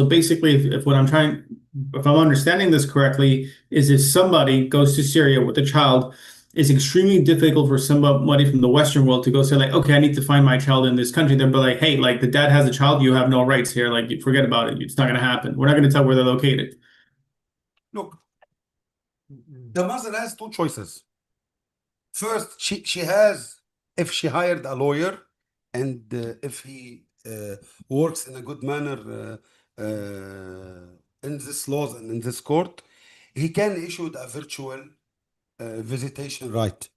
So basically, if I'm understanding this correctly, is if somebody goes to Syria with a child, it's extremely difficult for somebody from the Western world to go say like, okay, I need to find my child in this country. They'll be like, hey, like the dad has a child, you have no rights here. Like, forget about it. It's not going to happen. We're not going to tell where they're located. Look, the mother has two choices. First, she has, if she hired a lawyer and if he works in a good manner in this laws and in this court, he can issue a virtual visitation right.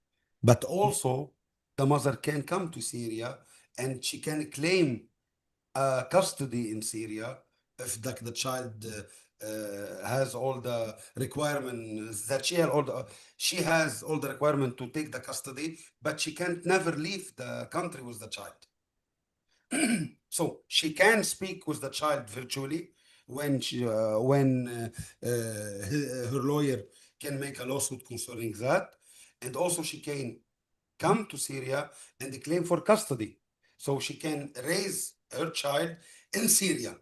But also, the mother can come to Syria and she can claim custody in Syria if the child has all the requirements that she has all the requirement to take the custody, but she can't never leave the country with the child. So she can speak with the child virtually when her lawyer can make a lawsuit concerning that, and also she can come to Syria and claim for custody. So she can raise her child in Syria,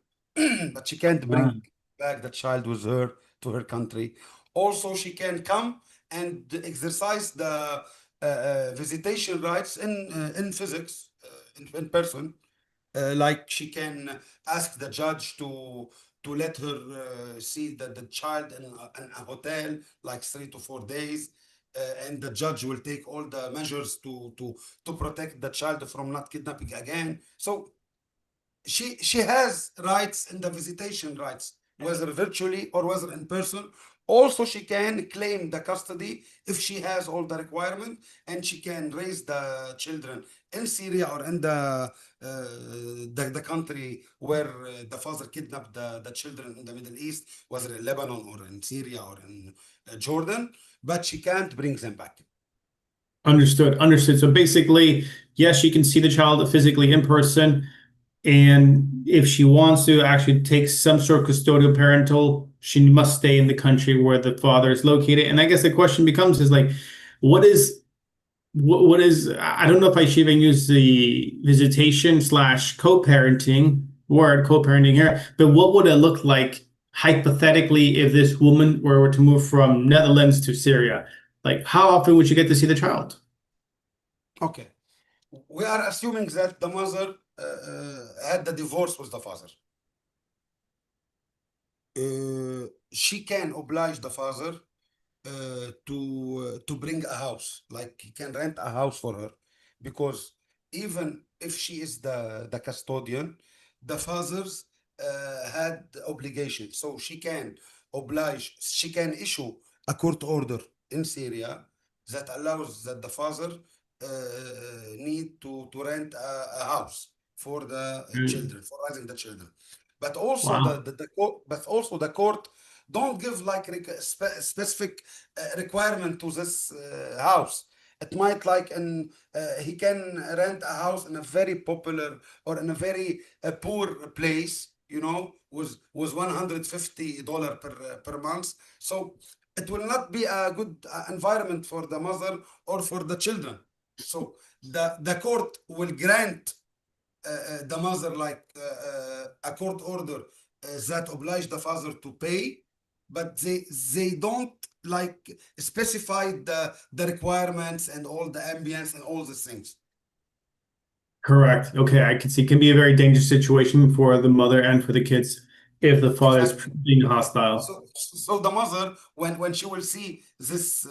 but she can't Ah, bring back the child with her to her country. Also, she can come and exercise the visitation rights in physics, in person. Like she can ask the judge to let her see the child in a hotel like 3 to 4 days, and the judge will take all the measures to protect the child from not kidnapping again. So she has rights in the visitation rights, whether virtually or whether in person. Also, she can claim the custody if she has all the requirement, and she can raise the children in Syria or in the country where the father kidnapped the children in the Middle East, whether in Lebanon or in Syria or in Jordan, but she can't bring them back. understood. Understood. So basically, yes, she can see the child physically in person. And if she wants to actually take some sort of custodial parental, she must stay in the country where the father is located. And I guess the question becomes is like, what is what is I don't know if I should even use the visitation slash co-parenting word co-parenting here, but what would it look like hypothetically if this woman were to move from Netherlands to Syria? Like, how often would she get to see the child? Okay. We are assuming that the mother had the divorce with the father. She can oblige the father to bring a house, like he can rent a house for her, because even if she is the custodian, the fathers had obligation, so she can issue a court order in Syria that allows that the father need to rent a house for the Mm. children, for raising the children. But also Wow. the court don't give like specific requirement to this house. It might like he can rent a house in a very popular or in a very poor place, with $150 per month. So it will not be a good environment for the mother or for the children. So the court will grant the mother like a court order that oblige the father to pay, but they don't like specify the requirements and all the ambience and all these things. Correct. Okay, I can see it can be a very dangerous situation for the mother and for the kids if the father is Exactly. being hostile. So the mother, when she will see this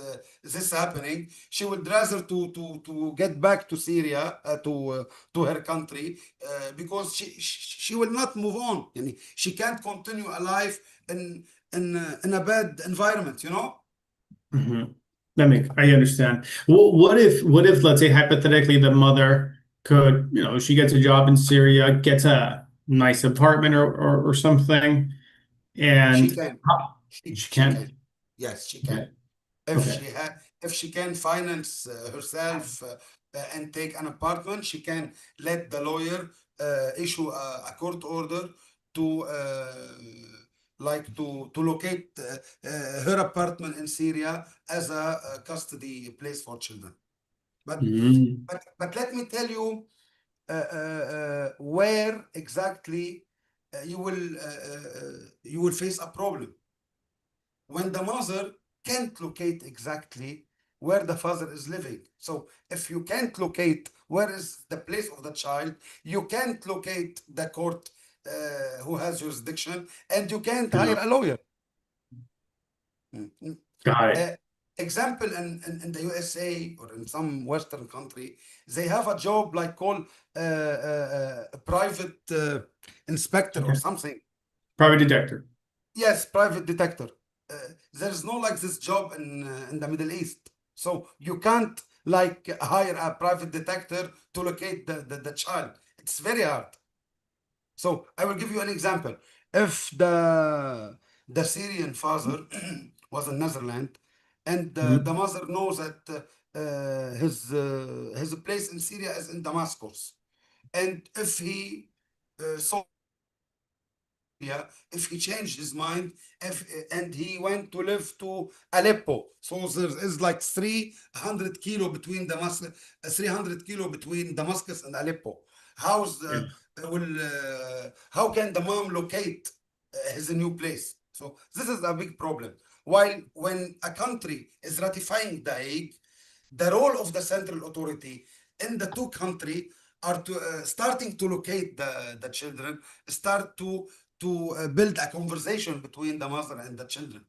happening, she would rather to get back to Syria, to her country, because she will not move on. Yani she can't continue a life in a bad environment, you know? Mhm. I understand. What if let's say hypothetically the mother could, she gets a job in Syria, gets a nice apartment or something, She and can. she She can. can. Yes, she Okay. can. If Okay. she if she can finance herself and take an apartment, she can let the lawyer issue a court order to to locate her apartment in Syria as a, custody place for children. But Mhm. but let me tell you where exactly. you will face a problem when the mother can't locate exactly where the father is living. So if you can't locate where is the place of the child, you can't locate the court who has jurisdiction, and you can't Yeah. hire a lawyer. Mm. Got it. Uh, Example, in the USA or in some Western country, they have a job like called a private inspector or Okay. something. Private detective. Yes, private detector. There's no like this job in the Middle East. So you can't like hire a private detector to locate the child. It's very hard. So I will give you an example. If the Syrian father was in Netherlands, and the Mhm. mother knows that his place in Syria is in Damascus, and if he saw, yeah, if he changed his mind, if and he went to live to Aleppo, so there is like 300 kilo between Damascus, 300 kilo between Damascus and Aleppo. How's Yeah. how can the mom locate his new place? So this is a big problem. While when a country is ratifying the Hague, the role of the central authority in the two country are to starting to locate the children, start to build a conversation between the mother and the children.